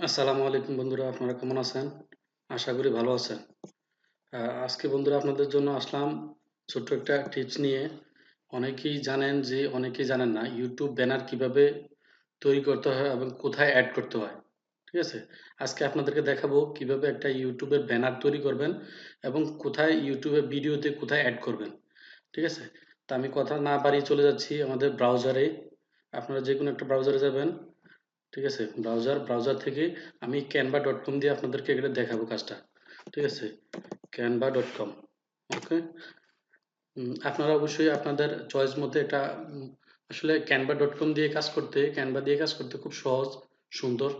আসসালামু আলাইকুম বন্ধুরা, আপনারা কেমন আছেন? আশা করি ভালো আছেন। আজকে বন্ধুরা আপনাদের জন্য আসলাম ছোট্ট একটা টিপস নিয়ে। অনেকেই জানেন যে অনেকেই জানেন না YouTube ব্যানার কিভাবে তৈরি করতে হয় এবং কোথায় অ্যাড করতে হয়। ঠিক আছে? আজকে আপনাদেরকে দেখাবো কিভাবে একটা YouTube এর ব্যানার তৈরি করবেন এবং কোথায় YouTube এর ভিডিওতে কোথায় অ্যাড করবেন। ঠিক আছে? তো আমি কথা না বাড়িয়ে চলে যাচ্ছি আমাদের ব্রাউজারে। আপনারা যেকোনো একটা ব্রাউজারে যাবেন। ঠিক আছে, ব্রাউজার থেকে আমি canva.com দিয়ে আপনাদেরকে এটা দেখাবো কাজটা। ঠিক আছে, canva.com। ওকে। আপনারা অবশ্যই আপনাদের চয়েস মতো একটা আসলে canva.com দিয়ে কাজ করতে, ক্যানভা দিয়ে কাজ করতে খুব সহজ, সুন্দর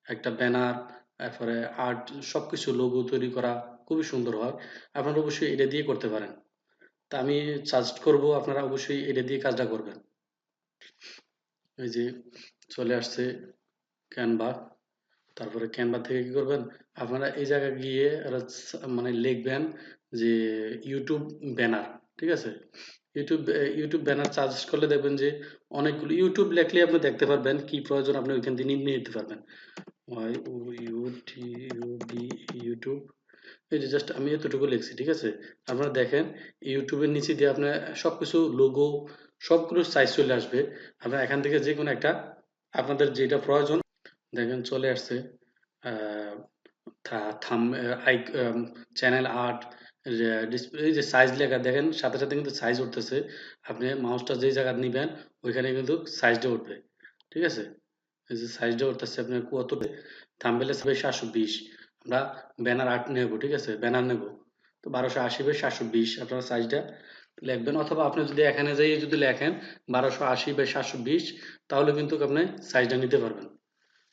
একটা ব্যানার, তারপরে আর্ট, সবকিছু লোগো তৈরি করা খুবই সুন্দর হয়। আপনারা অবশ্যই এটা দিয়ে করতে পারেন। তা আমি সাজেস্ট করব আপনারা অবশ্যই এটা দিয়ে কাজটা করবেন। এই যে চলে আসছে ক্যানভা। তারপরে ক্যানভা থেকে কি করবেন, আপনারা এই জায়গায় গিয়ে মানে লিখবেন যে ইউটিউব ব্যানার। ঠিক আছে, ইউটিউব ব্যানার সার্চ করলে দেখবেন যে অনেকগুলো ইউটিউব লেখলে আপনি দেখতে পারবেন কি প্রয়োজন, আপনি ওইখান থেকে নিয়ে নিতে পারবেন। Y O U T U B, YouTube. এই যে জাস্ট আমি এতটুকু লিখছি। ঠিক আছে, আপনারা দেখেন ইউটিউবের নিচে দিয়ে আপনার সবকিছু লোগো, সবগুলো সাইজ চলে আসবে। আপনারা এখান থেকে যে কোনো একটা আপনাদের যেটা প্রয়োজন দেখেন চলে আসছে। আহ, থাম আই চ্যানেল আর্ট, এই যে সাইজ লেখা দেখেন সাথে সাথে কিন্তু সাইজ উঠতেছে। আপনি মাউসটা যেই জায়গা নিবেন ওইখানে কিন্তু সাইজটা উঠবে। ঠিক আছে, এই যে সাইজটা উঠতেছে আপনার কত, থাম্বনেল হবে 720। আমরা ব্যানার আর্ট নেব, ঠিক আছে, ব্যানার নেব। তো 1280 বাই 720 আপনারা সাইজটা লিখবেন, অথবা আপনি যদি এখানে যাই যদি লেখেন 1280 বাই 720, তাহলে কিন্তু আপনি সাইজটা নিতে পারবেন।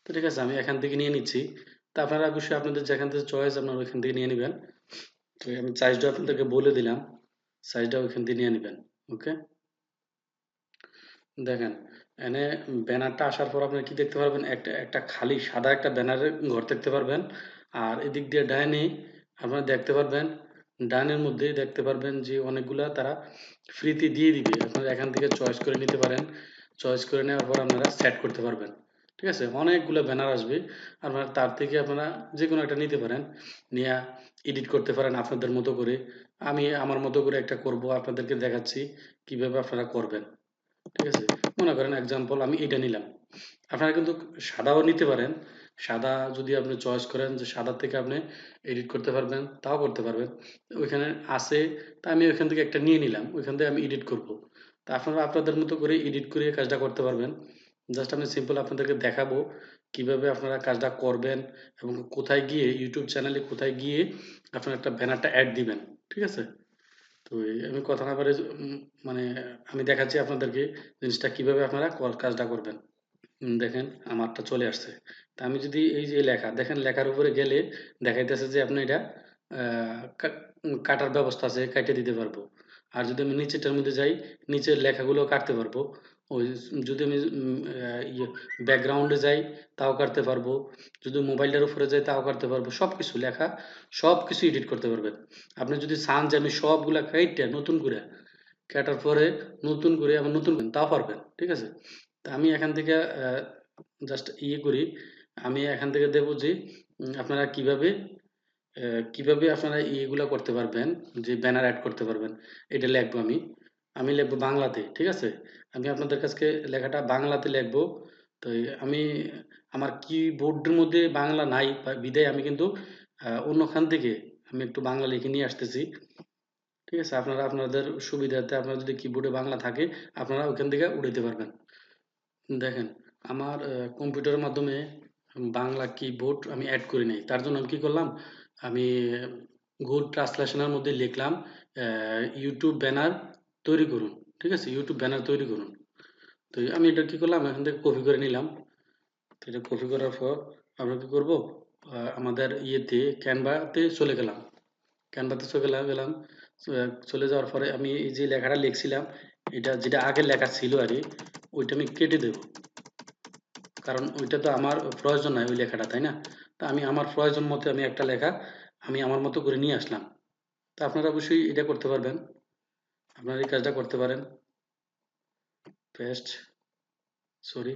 তো ঠিক আছে, আমি এখান থেকে নিয়ে নিচ্ছি। তা আপনারা অবশ্যই আপনাদের যেখান থেকে চয়েস আপনারা ওইখান থেকে নিয়ে নেবেন। তো আমি সাইজটা আপনাদেরকে বলে দিলাম, সাইজটা ওইখান থেকে নিয়ে নেবেন। ওকে। দেখেন এনে ব্যানারটা আসার পর আপনি কি দেখতে পারবেন, একটা একটা খালি সাদা একটা ব্যানারের ঘর দেখতে পারবেন। আর এদিক দিয়ে ডাইনে আপনারা দেখতে পারবেন, ডানের মধ্যে দেখতে পারবেন যে অনেকগুলা তারা ফ্রিতে দিয়ে দিবে, আপনারা এখান থেকে চয়েস করে নিতে পারেন। চয়েস করে নেওয়ার পর আপনারা সেট করতে পারবেন। ঠিক আছে, অনেকগুলো ব্যানার আসবে, আপনারা তার থেকে আপনারা যে কোনো একটা নিতে পারেন, নিয়ে এডিট করতে পারেন আপনাদের মতো করে। আমি আমার মতো করে একটা করব, আপনাদেরকে দেখাচ্ছি কিভাবে আপনারা করবেন। ঠিক আছে, মনে করেন এক্সাম্পল আমি এটা নিলাম। আপনারা কিন্তু সাদাও নিতে পারেন। সাদা যদি আপনি চয়েস করেন যে সাদা থেকে আপনি এডিট করতে পারবেন, তাও করতে পারবেন। ওইখানে আছে, তা আমি ওইখান থেকে একটা নিয়ে নিলাম, ওইখান থেকে আমি এডিট করব। তা আপনারা আপনাদের মতো করে এডিট করে কাজটা করতে পারবেন। জাস্ট আমি সিম্পল আপনাদেরকে দেখাবো কিভাবে আপনারা কাজটা করবেন এবং কোথায় গিয়ে ইউটিউব চ্যানেলে কোথায় গিয়ে আপনারা একটা ব্যানারটা অ্যাড দিবেন। ঠিক আছে, তো আমি কথা না বাড়িয়ে মানে আমি দেখাচ্ছি আপনাদেরকে জিনিসটা কিভাবে আপনারা কাজটা করবেন। দেখেন আমারটা চলে আসছে। তা আমি যদি এই যে লেখা দেখেন, লেখার উপরে গেলে দেখাইতেছে যে আপনি এটা কাটার ব্যবস্থা আছে, কাটে দিতে পারবো। আর যদি আমি নিচেটার মধ্যে যাই, নিচের লেখাগুলো কাটতে পারবো। ওই যদি আমি ব্যাকগ্রাউন্ডে যাই তাও কাটতে পারবো। যদি মোবাইলটার উপরে যাই তাও কাটতে পারবো। সবকিছু লেখা, সবকিছু এডিট করতে পারবেন। আপনি যদি চান যে আমি সবগুলা কাইটে নতুন করে কাটার পরে নতুন করে আবার নতুন তাও পারবেন। ঠিক আছে, তা আমি এখান থেকে জাস্ট ইয়ে করি, আমি এখান থেকে দেবো যে আপনারা কিভাবে কিভাবে আপনারা ইয়েগুলা করতে পারবেন, যে ব্যানার অ্যাড করতে পারবেন। এটা লিখবো আমি, আমি লিখবো বাংলাতে। ঠিক আছে, আমি আপনাদের কাছে লেখাটা বাংলাতে লিখবো। তো আমি আমার কিবোর্ডের মধ্যে বাংলা নাই বিধায় আমি কিন্তু অন্যখান থেকে আমি একটু বাংলা লিখে নিয়ে আসতেছি। ঠিক আছে, আপনারা আপনাদের সুবিধার্থে আপনার যদি কিবোর্ডে বাংলা থাকে আপনারা ওইখান থেকে উঠাইতে পারবেন। দেখেন আমার কম্পিউটারের মাধ্যমে বাংলা কিবোর্ড আমি অ্যাড করি নাই, তার জন্য আমি কি করলাম, আমি গুড ট্রান্সলেশনের মধ্যে লিখলাম ইউটিউব ব্যানার তৈরি করুন। ঠিক আছে, ইউটিউব ব্যানার তৈরি করুন। তো আমি এটা কি করলাম, এখান থেকে কপি করে নিলাম। তো এটা কপি করার পর আমরা কি করব, আমাদের ইয়েতে ক্যানভাতে চলে গেলাম। ক্যানভাতে চলে গেলাম। চলে যাওয়ার পরে আমি এই যে লেখাটা লিখছিলাম, এটা যেটা আগের লেখা ছিল আর কি, ওইটা আমি কেটে দেব। কারণ ওইটা তো আমার প্রয়োজন নাই ওই লেখাটা, তাই না? তা আমি আমার প্রয়োজন মতো আমি একটা লেখা আমি আমার মতো করে নিয়ে আসলাম। তা আপনারা অবশ্যই এটা করতে পারবেন, আপনারা এই কাজটা করতে পারেন। পেস্ট, সরি,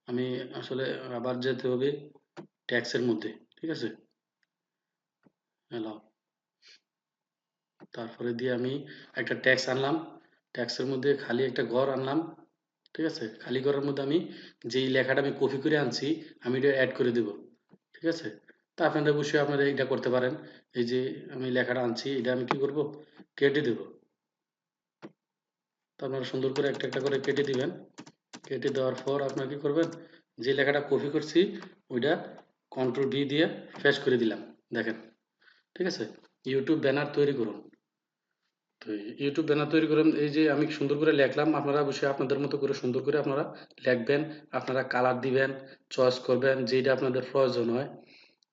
আমি আসলে আবার যেতে হবে। ট্যাক্সের মধ্যে, ঠিক আছে? অ্যালাউ, তারপরে দিয়ে আমি একটা ট্যাক্স আনলাম, ট্যাক্সের মধ্যে খালি একটা ঘর আনলাম, ঠিক আছে? খালি ঘরের মধ্যে আমি যেই লেখাটা আমি কপি করে আনছি আমি এটা অ্যাড করে দেব, ঠিক আছে? তা আপনারা অবশ্যই আপনারা এটা করতে পারেন। এই যে আমি লেখাটা আনছি এটা আমি কি করব, কেটে দেব। তো আপনারা সুন্দর করে একটা একটা করে কেটে দিবেন। কেটে দেওয়ার পর আপনারা কি করবেন, যে লেখাটা কপি করছি ওইটা কন্ট্রোল ভি দিয়ে পেস্ট করে দিলাম, দেখেন, ঠিক আছে? ইউটিউব ব্যানার তৈরি করুন। তো ইউটিউব ব্যানার তৈরি করেন, এই যে আমি সুন্দর করে লেখলাম, আপনারা অবশ্যই আপনাদের মতো করে সুন্দর করে আপনারা লিখবেন। আপনারা কালার দিবেন, চয়েস করবেন, যেটা আপনাদের প্রয়োজন হয়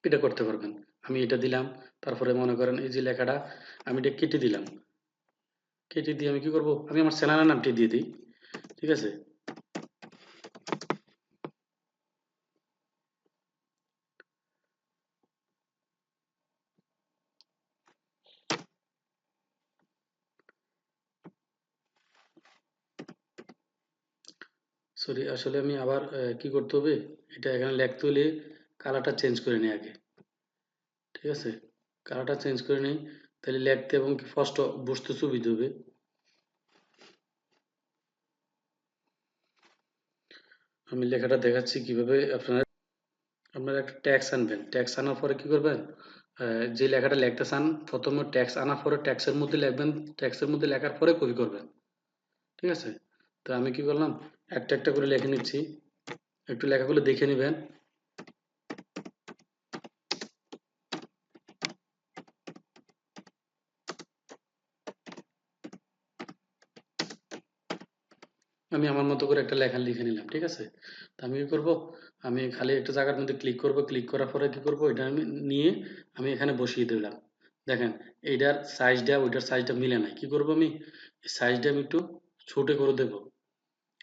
এটা করতে পারবেন। আমি এটা দিলাম, তারপরে মনে করেন এই যে লেখাটা আমি এটা কেটে দিলাম, কেটে দিয়ে আমি কি করব, আমি আমার চ্যানেলের নামটি দিয়ে দিই, ঠিক আছে? সরি, আসলে আমি আবার কি করতে হবে, এটা এখানে লিখতে হলে কালারটা চেঞ্জ করে নিই আগে, ঠিক আছে? কালারটা চেঞ্জ করে নিই, তাহলে লিখতে এবং কি স্পষ্ট বুঝতে সুবিধা হবে। আমি লেখাটা দেখাচ্ছি কিভাবে আপনারা, আপনারা একটা ট্যাক্স আনবেন, ট্যাক্স আনার পরে কি করবেন, যে লেখাটা লিখতে চান প্রথমে ট্যাক্স আনার পরে ট্যাক্সের মধ্যে লিখবেন, ট্যাক্সের মধ্যে লেখার পরে কপি করবেন, ঠিক আছে? তো আমি কি করলাম, একটা একটা করে লিখে নিচ্ছি, একটু লেখাগুলো দেখে নেবেন। আমি আমার মতো করে একটা লেখা লিখে নিলাম, ঠিক আছে? তো আমি কি করব, আমি খালি একটা জায়গার মধ্যে ক্লিক করব, ক্লিক করার পরে কি করব, এটা আমি নিয়ে আমি এখানে বসিয়ে দিলাম। দেখেন, এইটার সাইজটা ওইটার সাইজটা মিলে নাই, কি করব আমি, সাইজটা আমি একটু ছোট করে দেব।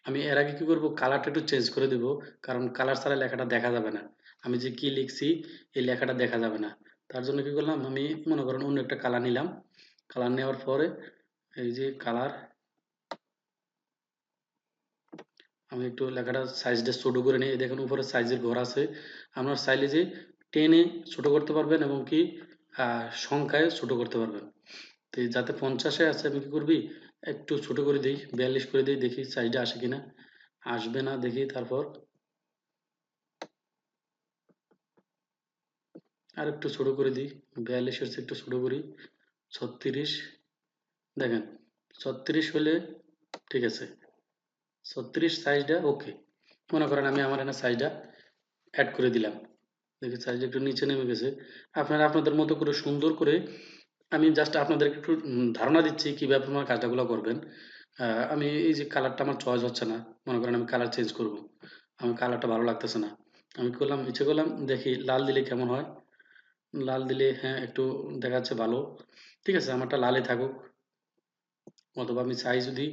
আমি এর আগে কি করব, কালারটা একটু চেঞ্জ করে দেব, কারণ কালার ছাড়া লেখাটা দেখা যাবে না। আমি যে কি লিখছি এই লেখাটা দেখা যাবে না। তার জন্য কি করলাম, আমি মনে করেন অন্য একটা কালার নিলাম, কালার নেওয়ার পরে এই যে কালার, আমি একটু লেখাটা সাইজটা ছোট করে নিই, এই দেখেন উপরে সাইজের ঘর আছে। আপনার চাইলে যে টেনে ছোট করতে পারবেন এবং কি সংখ্যায় ছোট করতে পারবেন। তো এই যাতে 50-এ আছে আমি কি করবি, একটু ছোট করে দিই, 42 করে দিই, দেখি সাইজটা আসে কিনা। আসবে না দেখি, তারপর আর একটু ছোট করে দিই, 42-এর চেয়ে একটু ছোট করি, 36, দেখেন 36 হলে ঠিক আছে, 36 সাইজটা ওকে। মনে করেন আমি আমার এখানে সাইজটা অ্যাড করে দিলাম, দেখি সাইজটা একটু নিচে নেমে গেছে। আপনারা আপনাদের মতো করে সুন্দর করে, আমি জাস্ট আপনাদেরকে একটু ধারণা দিচ্ছি কিভাবে আপনারা কাজটাগুলো করবেন। আমি এই যে কালারটা আমার চয়েস হচ্ছে না, মনে করেন আমি কালার চেঞ্জ করব, আমার কালারটা ভালো লাগতেছে না, আমি করলাম ইচ্ছে করলাম দেখি লাল দিলে কেমন হয়। লাল দিলে হ্যাঁ একটু দেখাচ্ছে ভালো, ঠিক আছে, আমারটা লালে থাকুক। অথবা আমি চাই যদি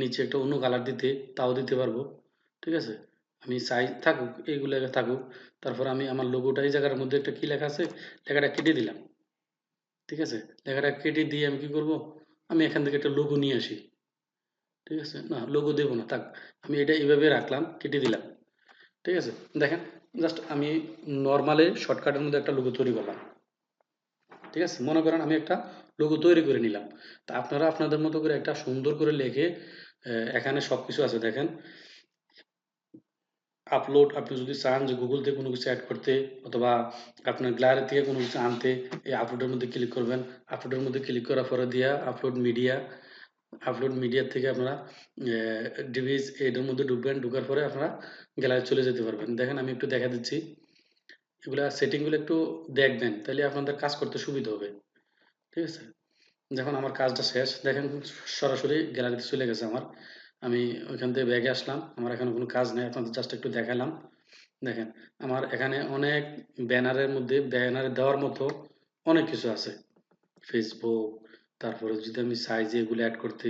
নিচে একটা অন্য কালার দিতে, তাও দিতে পারবো, ঠিক আছে? আমি চাই থাকুক, এইগুলো থাকুক। তারপর আমি আমার লোগোটা এই জায়গার মধ্যে একটা কি লেখা আছে, লেখাটা কেটে দিলাম, ঠিক আছে? লেখাটা কেটে দিয়ে আমি কি করব, আমি এখান থেকে একটা লোগো নিয়ে আসি, ঠিক আছে? না, লোগো দেবো না, থাক, আমি এটা এইভাবে রাখলাম, কেটে দিলাম, ঠিক আছে? দেখেন, জাস্ট আমি নর্মালে শর্টকাটের মধ্যে একটা লোগো তৈরি করলাম, ঠিক আছে? মনে করেন আমি একটা লোগো তৈরি করে নিলাম। তা আপনারা আপনাদের মতো করে একটা সুন্দর করে লিখে, এখানে সবকিছু আছে দেখেন, আপলোড, আপনি যদি চান যে গুগল থেকে কোনো কিছু অ্যাড করতে অথবা আপনার গ্যালারি থেকে কোনো কিছু আনতে, এই আপলোডের মধ্যে ক্লিক করবেন। আপলোডের মধ্যে ক্লিক করার পরে দিয়া আপলোড মিডিয়া, আপলোড মিডিয়া থেকে আপনারা ডিভিস এটার মধ্যে ঢুকবেন, ঢুকার পরে আপনারা গ্যালারি চলে যেতে পারবেন। দেখেন আমি একটু দেখা দিচ্ছি, এগুলা সেটিংগুলো একটু দেখবেন, তাহলে আপনাদের কাজ করতে সুবিধা হবে, ঠিক আছে? যখন আমার কাজটা শেষ দেখেন, সরাসরি গ্যালারিতে চলে গেছে আমার। আমি ওইখান থেকে ব্যাগে আসলাম, আমার এখানে কোনো কাজ নেই, আপনাদের জাস্ট একটু দেখালাম। দেখেন, আমার এখানে অনেক ব্যানারের মধ্যে ব্যানারে দেওয়ার মতো অনেক কিছু আছে, ফেসবুক, তারপরে যদি আমি চাই যে এগুলো অ্যাড করতে,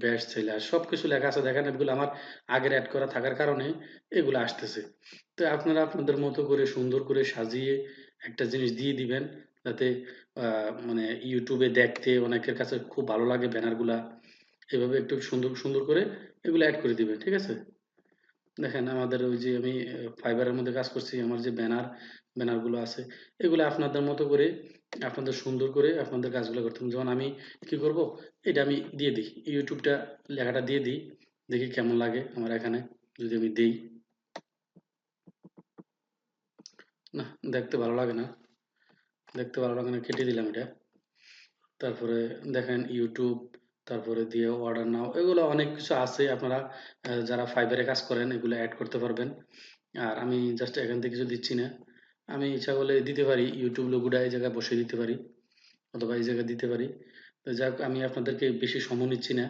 বেস্ট সেলার সব কিছু লেখা আছে, দেখেন এগুলো আমার আগের অ্যাড করা থাকার কারণে এগুলো আসতেছে। তো আপনারা আপনাদের মতো করে সুন্দর করে সাজিয়ে একটা জিনিস দিয়ে দিবেন, যাতে মানে ইউটিউবে দেখতে অনেকের কাছে খুব ভালো লাগে ব্যানারগুলা। এভাবে একটু সুন্দর সুন্দর করে এগুলো অ্যাড করে দিবেন, ঠিক আছে? দেখেন আমাদের ওই যে আমি ফাইবারের মধ্যে কাজ করছি, আমার যে ব্যানারগুলো আছে, এগুলো আপনাদের মতো করে, আপনাদের সুন্দর করে আপনাদের কাজগুলো করতে হবে। যেমন আমি কি করব, এটা আমি দিয়ে দিই, ইউটিউবটা লেখাটা দিয়ে দিই, দেখি কেমন লাগে আমার এখানে যদি আমি দেই। না, দেখতে ভালো লাগে না, কেটে দিলাম এটা। তারপরে দেখেন ইউটিউব, তারপরে দিয়ে অর্ডার নাও, এগুলো অনেক কিছু আছে, আপনারা যারা ফাইবারে কাজ করেন এগুলো অ্যাড করতে পারবেন। আর আমি জাস্ট এখান থেকে কিছু দিচ্ছি না, আমি ইচ্ছা করলে দিতে পারি, ইউটিউব লোগোটা এই জায়গায় বসিয়ে দিতে পারি, অথবা এই জায়গায় দিতে পারি। তো যাক, আমি আপনাদেরকে বেশি সময় নিচ্ছি না,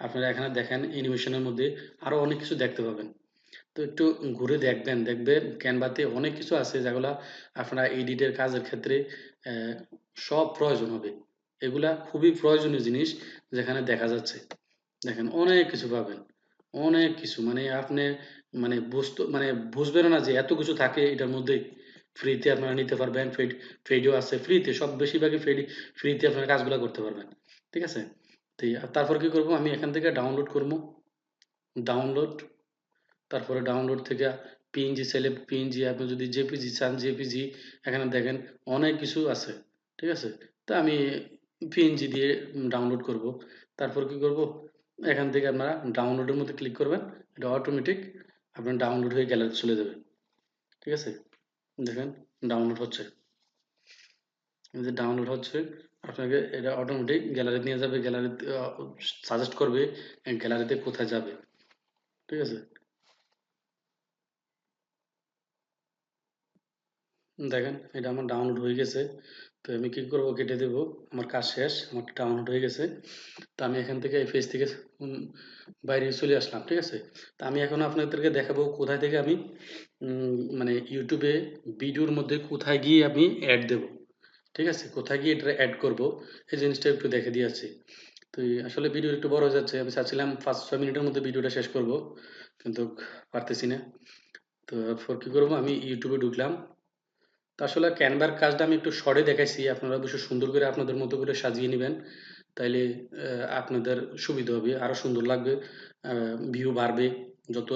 আপনারা এখানে দেখেন অ্যানিমেশনের মধ্যে আরো অনেক কিছু দেখতে পাবেন। তো একটু ঘুরে দেখবেন, ক্যানভাতে অনেক কিছু আছে যেগুলা আপনারা এডিটের কাজের ক্ষেত্রে আহ, সব প্রয়োজন হবে। এগুলা খুবই প্রয়োজনীয় জিনিস, যেখানে দেখা যাচ্ছে, দেখেন অনেক কিছু পাবেন, অনেক কিছু, মানে আপনি মানে বুঝবেন না যে এত কিছু থাকে এটার মধ্যে। ফ্রিতে আপনারা নিতে পারবেন, ফ্রিডও আছে, ফ্রিতে সব বেশিরভাগই ফ্রিতে আপনারা কাজগুলো করতে পারবেন। ঠিক আছে, তো তারপর কি করব, আমি এখান থেকে ডাউনলোড করব, ডাউনলোড, তারপরে ডাউনলোড থেকে পিএনজি চাইলে পিএনজি, আপনি যদি জেপিজি চান জেপিজি, এখানে দেখেন অনেক কিছু আছে। ঠিক আছে, তা আমি পিএনজি দিয়ে ডাউনলোড করব। তারপর কি করব, এখান থেকে আপনারা ডাউনলোডের মধ্যে ক্লিক করবেন, এটা অটোমেটিক আপনার ডাউনলোড হয়ে গ্যালারি চলে যাবে। ঠিক আছে, দেখেন ডাউনলোড হচ্ছে, এই যে ডাউনলোড হচ্ছে, আপনাকে এটা অটোমেটিক গ্যালারি নিয়ে যাবে, গ্যালারিতে সাজেস্ট করবে গ্যালারিতে কোথায় যাবে। ঠিক আছে, দেখেন এটা আমার ডাউনলোড হয়ে গেছে। তো আমি কি করব, কেটে দেব, আমার কাজ শেষ, আমার ডাউনলোড হয়ে গেছে। তো আমি এখান থেকে এই পেজ থেকে উম, বাইরে চলে আসলাম। ঠিক আছে, তো আমি এখন আপনাদেরকে দেখাবো কোথায় থেকে আমি মানে ইউটিউবে ভিডিওর মধ্যে কোথায় গিয়ে আমি অ্যাড দেব। ঠিক আছে, কোথায় গিয়ে এটা অ্যাড করব, এই জিনিসটা একটু দেখে দিয়ে আসছি। তো আসলে ভিডিও একটু বড় হয়ে যাচ্ছে, আমি চাচ্ছিলাম 5-6 মিনিটের মধ্যে ভিডিওটা শেষ করব, কিন্তু পারতেছি না। তো এরপর কি করব, আমি ইউটিউবে ঢুকলাম। তো আসলে ক্যানভার কাজটা আমি একটু শর্টে দেখাইছি, আপনারা অবশ্যই সুন্দর করে আপনাদের মতো করে সাজিয়ে নেবেন, তাইলে আপনাদের সুবিধা হবে, আরো সুন্দর লাগবে, ভিউ বাড়বে। যত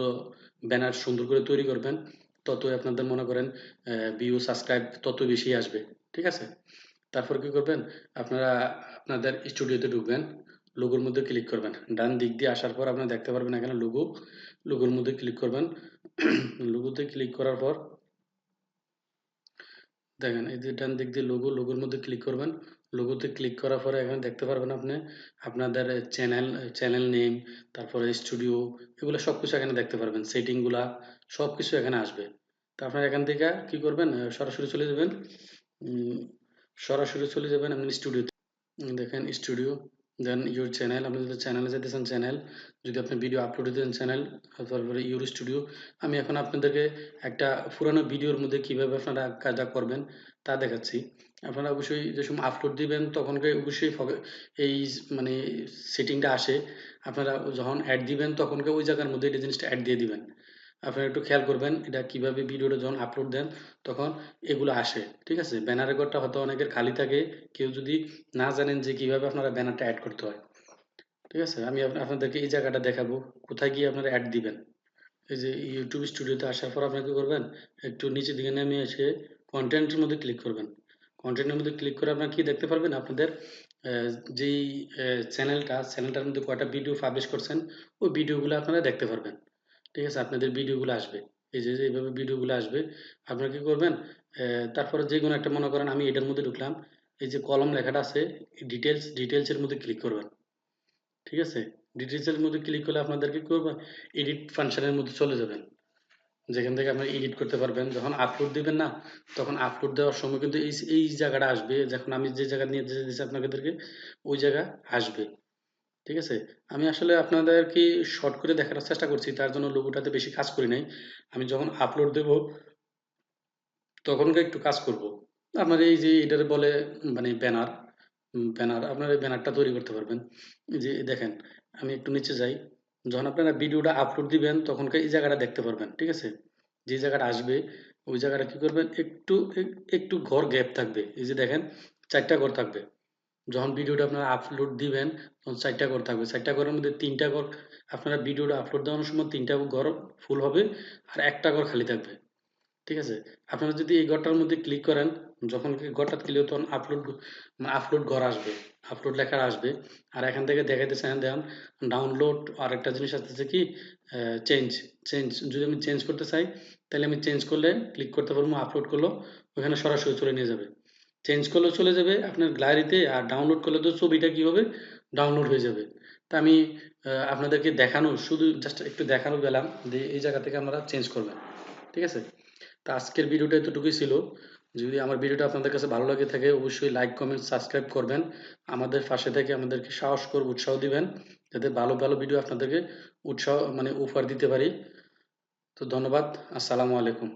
ব্যানার সুন্দর করে তৈরি করবেন, ততই আপনাদের মনে করেন ভিউ সাবস্ক্রাইব তত বেশি আসবে। ঠিক আছে, তারপর কি করবেন, আপনারা আপনাদের স্টুডিওতে ঢুকবেন, লোগোর মধ্যে ক্লিক করবেন, ডান দিক দিয়ে আসার পর আপনারা দেখতে পারবেন এখানে লোগোর মধ্যে ক্লিক করবেন। লোগোতে ক্লিক করার পর দেখেন এই যে ডান দিক দিয়ে লোগোর মধ্যে ক্লিক করবেন। লোগোতে ক্লিক করার পরে এখানে দেখতে পারবেন আপনি আপনাদের চ্যানেল নেম, তারপরে স্টুডিও, এগুলো সবকিছু এখানে দেখতে পারবেন, সেটিং গুলা সবকিছু এখানে আসবে। তো আপনারা এখান থেকে কি করবেন, সরাসরি চলে যাবেন, উম, আপনি স্টুডিওতে। দেখেন স্টুডিও, দেন ইউর চ্যানেল, আপনি যদি চ্যানেলে যেতে চান চ্যানেল, যদি আপনি ভিডিও আপলোড দিতে চান চ্যানেল, তারপরে ইউর স্টুডিও। আমি এখন আপনাদেরকে একটা পুরানো ভিডিওর মধ্যে কিভাবে আপনারা কাজটা করবেন তা দেখাচ্ছি। আপনারা অবশ্যই যে সময় আপলোড দিবেন তখনকে অবশ্যই এই মানে সেটিংটা আসে, আপনারা যখন অ্যাড দিবেন তখনকে ওই জায়গার মধ্যে এই জিনিসটা অ্যাড দিয়ে দিবেন। আপনারা একটু খেয়াল করবেন এটা কিভাবে ভিডিওটা যখন আপলোড দেন তখন এগুলো আসে। ঠিক আছে, ব্যানারের ঘরটা হয়তো অনেকের খালি থাকে, কেউ যদি না জানেন যে কিভাবে আপনারা ব্যানারটা অ্যাড করতে হয়। ঠিক আছে, আমি আপনাদেরকে এই জায়গাটা দেখাবো কোথায় গিয়ে আপনারা অ্যাড দিবেন। এই যে ইউটিউব স্টুডিওতে আসার পর আপনারা কি করবেন, একটু নিচের দিকে নেমে এসে কন্টেন্টের মধ্যে ক্লিক করবেন। কন্টেন্টের মধ্যে ক্লিক করে আপনারা কি দেখতে পারবেন, আপনাদের যেই চ্যানেলটার মধ্যে কয়টা ভিডিও পাবলিশ করছেন, ওই ভিডিওগুলো আপনারা দেখতে পারবেন। ঠিক আছে, আপনাদের ভিডিওগুলো আসবে, এই যে এইভাবে ভিডিওগুলো আসবে। আপনারা কি করবেন, তারপরে যে কোনো একটা মনে করেন আমি এটার মধ্যে ঢুকলাম, এই যে কলম লেখাটা আছে, ডিটেলসের মধ্যে ক্লিক করবেন। ঠিক আছে, ডিটেলসের মধ্যে ক্লিক করলে আপনাদেরকে কি করবেন, এডিট ফাংশনের মধ্যে চলে যাবেন, যেখান থেকে আপনারা এডিট করতে পারবেন। যখন আপলোড দিবেন না, তখন আপলোড দেওয়ার সময় কিন্তু এই এই জায়গাটা আসবে, যখন আমি যে জায়গা নিয়ে যেতে দিচ্ছি আপনাদেরকে, ওই জায়গা আসবে। ঠিক আছে, আমি আসলে আপনাদেরকে শর্ট করে দেখানোর চেষ্টা করছি, তার জন্য লোগোটাতে বেশি কাজ করি নাই। আমি যখন আপলোড দেব তখনকে একটু কাজ করব। আপনার এই যে এটার বলে মানে ব্যানার আপনার এই ব্যানারটা তৈরি করতে পারবেন। এই যে দেখেন, আমি একটু নিচে যাই, যখন আপনারা ভিডিওটা আপলোড দিবেন তখনকে এই জায়গাটা দেখতে পারবেন। ঠিক আছে, যে জায়গাটা আসবে ওই জায়গাটা কি করবেন, একটু একটু ঘর গ্যাপ থাকবে, এই যে দেখেন 4টা ঘর থাকবে। যখন ভিডিওটা আপনারা আপলোড দিবেন তখন 4টা ঘর থাকবে। 4টা ঘরের মধ্যে 3টা ঘর আপনারা ভিডিওটা আপলোড দেওয়ানোর সময় 3টা ঘর ফুল হবে আর 1টা ঘর খালি থাকবে। ঠিক আছে? আপনারা যদি এই ঘরটার মধ্যে ক্লিক করেন, যখন ঘরটা ক্লিক তখন আপলোড ঘর আসবে, আপলোড লেখা আসবে। আর এখান থেকে দেখাইতেছে, হ্যাঁ দেখেন ডাউনলোড। আর একটা জিনিস আসতেছে কি চেঞ্জ। যদি আমি চেঞ্জ করতে চাই তাহলে আমি চেঞ্জ করলে ক্লিক করতে পারবো, আপলোড করলো ওখানে সরাসরি চলে নিয়ে যাবে। চেঞ্জ করলেও চলে যাবে আপনার গ্যালারিতে, আর ডাউনলোড করলে তো ছবিটা কি হবে, ডাউনলোড হয়ে যাবে। তা আমি আপনাদেরকে দেখানো, শুধু জাস্ট একটু দেখানো গেলাম যে এই জায়গা থেকে আপনারা চেঞ্জ করবেন। ঠিক আছে? তা আজকের ভিডিওটা এতটুকুই ছিল। যদি আমার ভিডিওটা আপনাদের কাছে ভালো লাগে থাকে অবশ্যই লাইক কমেন্ট সাবস্ক্রাইব করবেন। আমাদের পাশে থেকে আমাদেরকে সাহস করে উৎসাহ দিবেন, যাতে ভালো ভালো ভিডিও আপনাদেরকে উৎসাহ মানে উপহার দিতে পারি। তো ধন্যবাদ। আসসালামু আলাইকুম।